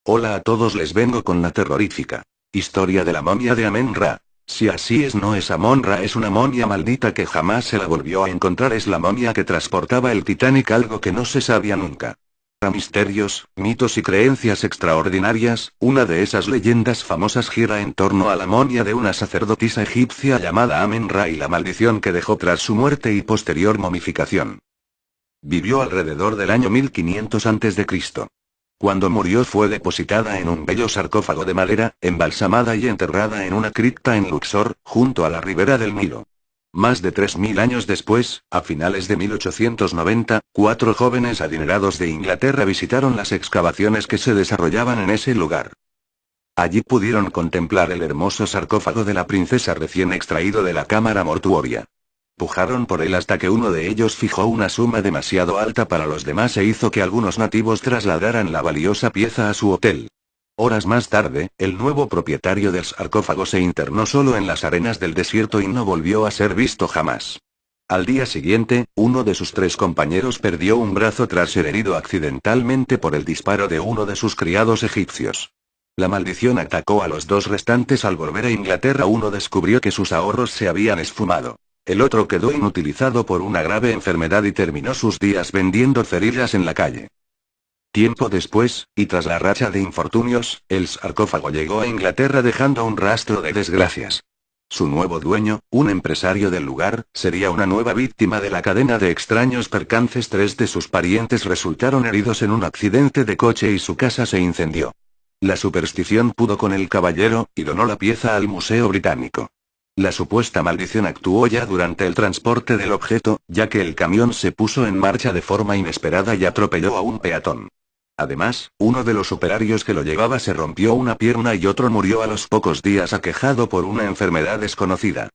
Hola a todos, les vengo con la terrorífica historia de la momia de Amen-Ra. Si así es, no es Amon-Ra, es una momia maldita que jamás se la volvió a encontrar. Es la momia que transportaba el Titanic, algo que no se sabía nunca. A misterios, mitos y creencias extraordinarias, una de esas leyendas famosas gira en torno a la momia de una sacerdotisa egipcia llamada Amen-Ra y la maldición que dejó tras su muerte y posterior momificación. Vivió alrededor del año 1500 a.C. Cuando murió fue depositada en un bello sarcófago de madera, embalsamada y enterrada en una cripta en Luxor, junto a la ribera del Nilo. Más de 3000 años después, a finales de 1890, 4 jóvenes adinerados de Inglaterra visitaron las excavaciones que se desarrollaban en ese lugar. Allí pudieron contemplar el hermoso sarcófago de la princesa recién extraído de la cámara mortuoria. Pujaron por él hasta que uno de ellos fijó una suma demasiado alta para los demás e hizo que algunos nativos trasladaran la valiosa pieza a su hotel. Horas más tarde, el nuevo propietario del sarcófago se internó solo en las arenas del desierto y no volvió a ser visto jamás. Al día siguiente, uno de sus 3 compañeros perdió un brazo tras ser herido accidentalmente por el disparo de uno de sus criados egipcios. La maldición atacó a los 2 restantes. Al volver a Inglaterra, uno descubrió que sus ahorros se habían esfumado. El otro quedó inutilizado por una grave enfermedad y terminó sus días vendiendo cerillas en la calle. Tiempo después, y tras la racha de infortunios, el sarcófago llegó a Inglaterra dejando un rastro de desgracias. Su nuevo dueño, un empresario del lugar, sería una nueva víctima de la cadena de extraños percances. 3 de sus parientes resultaron heridos en un accidente de coche y su casa se incendió. La superstición pudo con el caballero, y donó la pieza al Museo Británico. La supuesta maldición actuó ya durante el transporte del objeto, ya que el camión se puso en marcha de forma inesperada y atropelló a un peatón. Además, uno de los operarios que lo llevaba se rompió una pierna y otro murió a los pocos días aquejado por una enfermedad desconocida.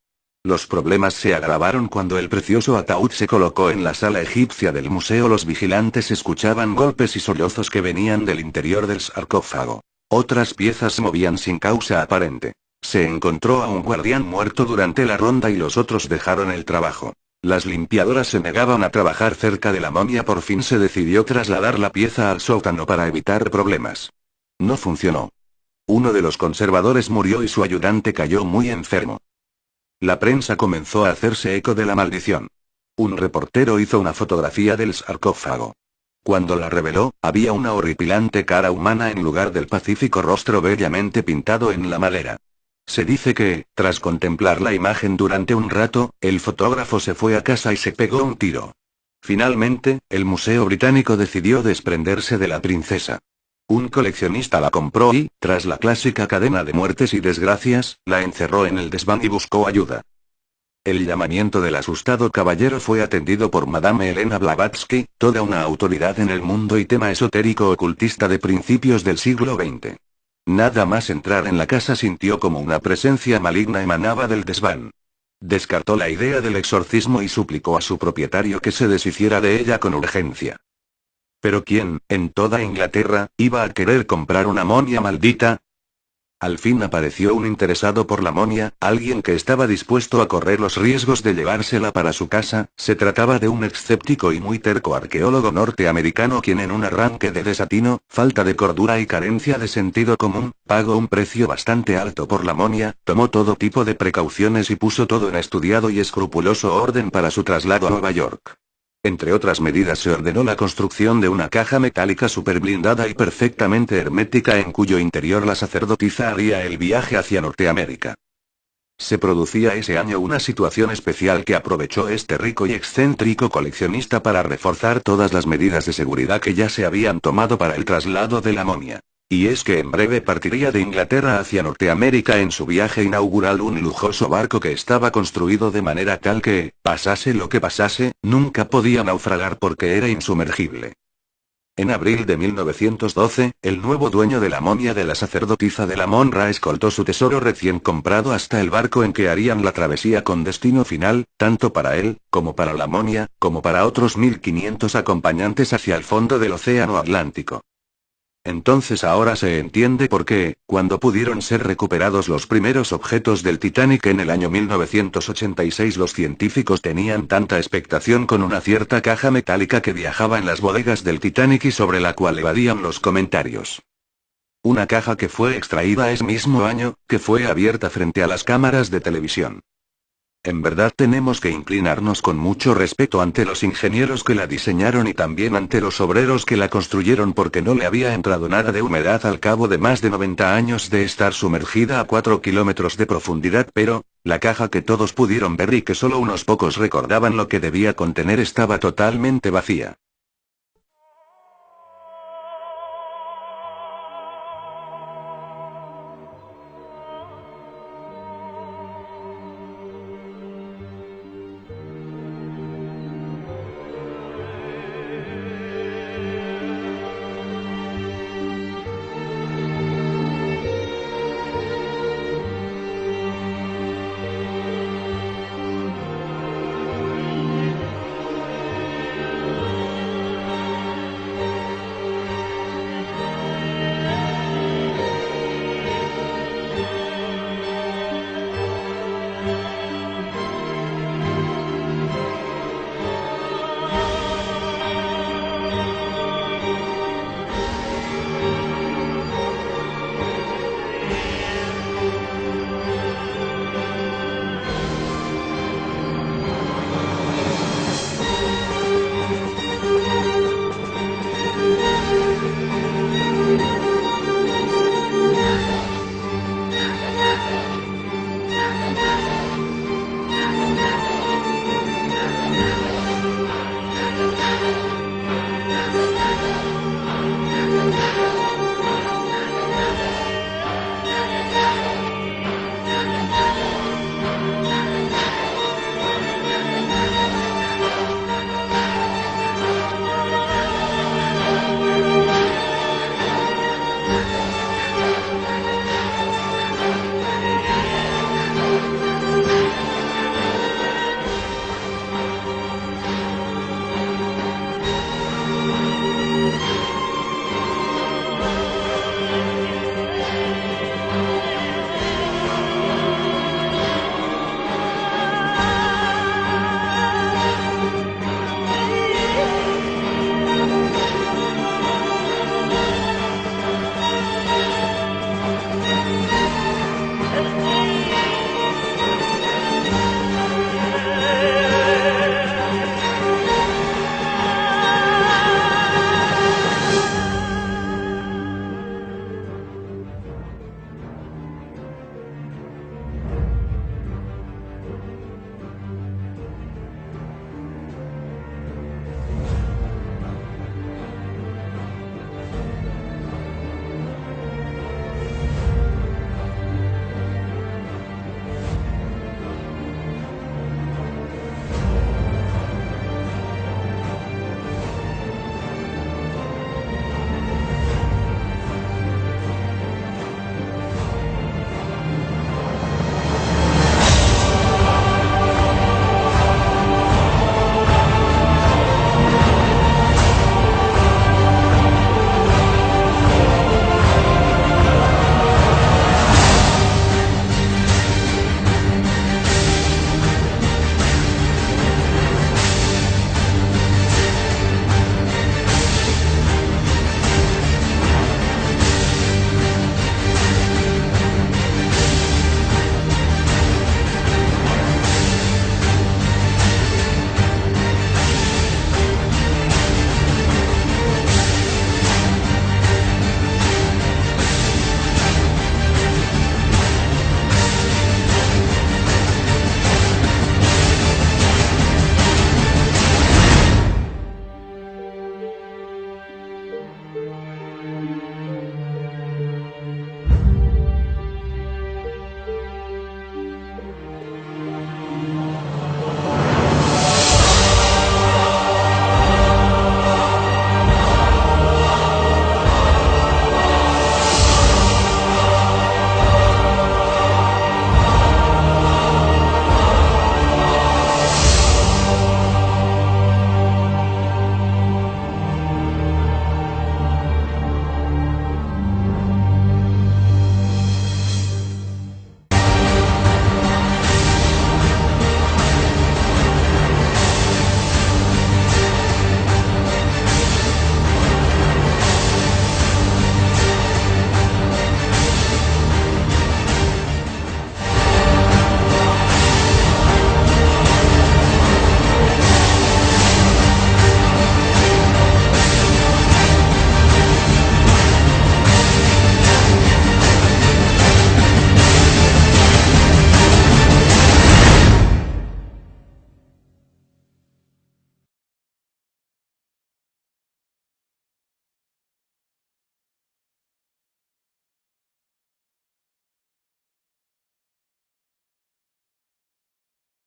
Los problemas se agravaron cuando el precioso ataúd se colocó en la sala egipcia del museo. Los vigilantes escuchaban golpes y sollozos que venían del interior del sarcófago. Otras piezas se movían sin causa aparente. Se encontró a un guardián muerto durante la ronda y los otros dejaron el trabajo. Las limpiadoras se negaban a trabajar cerca de la momia. Por fin se decidió trasladar la pieza al sótano para evitar problemas. No funcionó. Uno de los conservadores murió y su ayudante cayó muy enfermo. La prensa comenzó a hacerse eco de la maldición. Un reportero hizo una fotografía del sarcófago. Cuando la reveló, había una horripilante cara humana en lugar del pacífico rostro bellamente pintado en la madera. Se dice que, tras contemplar la imagen durante un rato, el fotógrafo se fue a casa y se pegó un tiro. Finalmente, el Museo Británico decidió desprenderse de la princesa. Un coleccionista la compró y, tras la clásica cadena de muertes y desgracias, la encerró en el desván y buscó ayuda. El llamamiento del asustado caballero fue atendido por Madame Helena Blavatsky, toda una autoridad en el mundo y tema esotérico ocultista de principios del siglo XX. Nada más entrar en la casa sintió como una presencia maligna emanaba del desván. Descartó la idea del exorcismo y suplicó a su propietario que se deshiciera de ella con urgencia. Pero ¿quién, en toda Inglaterra, iba a querer comprar una momia maldita? Al fin apareció un interesado por la momia, alguien que estaba dispuesto a correr los riesgos de llevársela para su casa. Se trataba de un escéptico y muy terco arqueólogo norteamericano quien, en un arranque de desatino, falta de cordura y carencia de sentido común, pagó un precio bastante alto por la momia, tomó todo tipo de precauciones y puso todo en estudiado y escrupuloso orden para su traslado a Nueva York. Entre otras medidas se ordenó la construcción de una caja metálica superblindada y perfectamente hermética en cuyo interior la sacerdotisa haría el viaje hacia Norteamérica. Se producía ese año una situación especial que aprovechó este rico y excéntrico coleccionista para reforzar todas las medidas de seguridad que ya se habían tomado para el traslado de la momia. Y es que en breve partiría de Inglaterra hacia Norteamérica en su viaje inaugural un lujoso barco que estaba construido de manera tal que, pasase lo que pasase, nunca podía naufragar porque era insumergible. En abril de 1912, el nuevo dueño de la momia de la sacerdotisa de la Amon-Ra escoltó su tesoro recién comprado hasta el barco en que harían la travesía con destino final, tanto para él, como para la momia, como para otros 1500 acompañantes hacia el fondo del océano Atlántico. Entonces ahora se entiende por qué, cuando pudieron ser recuperados los primeros objetos del Titanic en el año 1986, los científicos tenían tanta expectación con una cierta caja metálica que viajaba en las bodegas del Titanic y sobre la cual evadían los comentarios. Una caja que fue extraída ese mismo año, que fue abierta frente a las cámaras de televisión. En verdad tenemos que inclinarnos con mucho respeto ante los ingenieros que la diseñaron y también ante los obreros que la construyeron porque no le había entrado nada de humedad al cabo de más de 90 años de estar sumergida a 4 kilómetros de profundidad, pero, la caja que todos pudieron ver y que solo unos pocos recordaban lo que debía contener estaba totalmente vacía.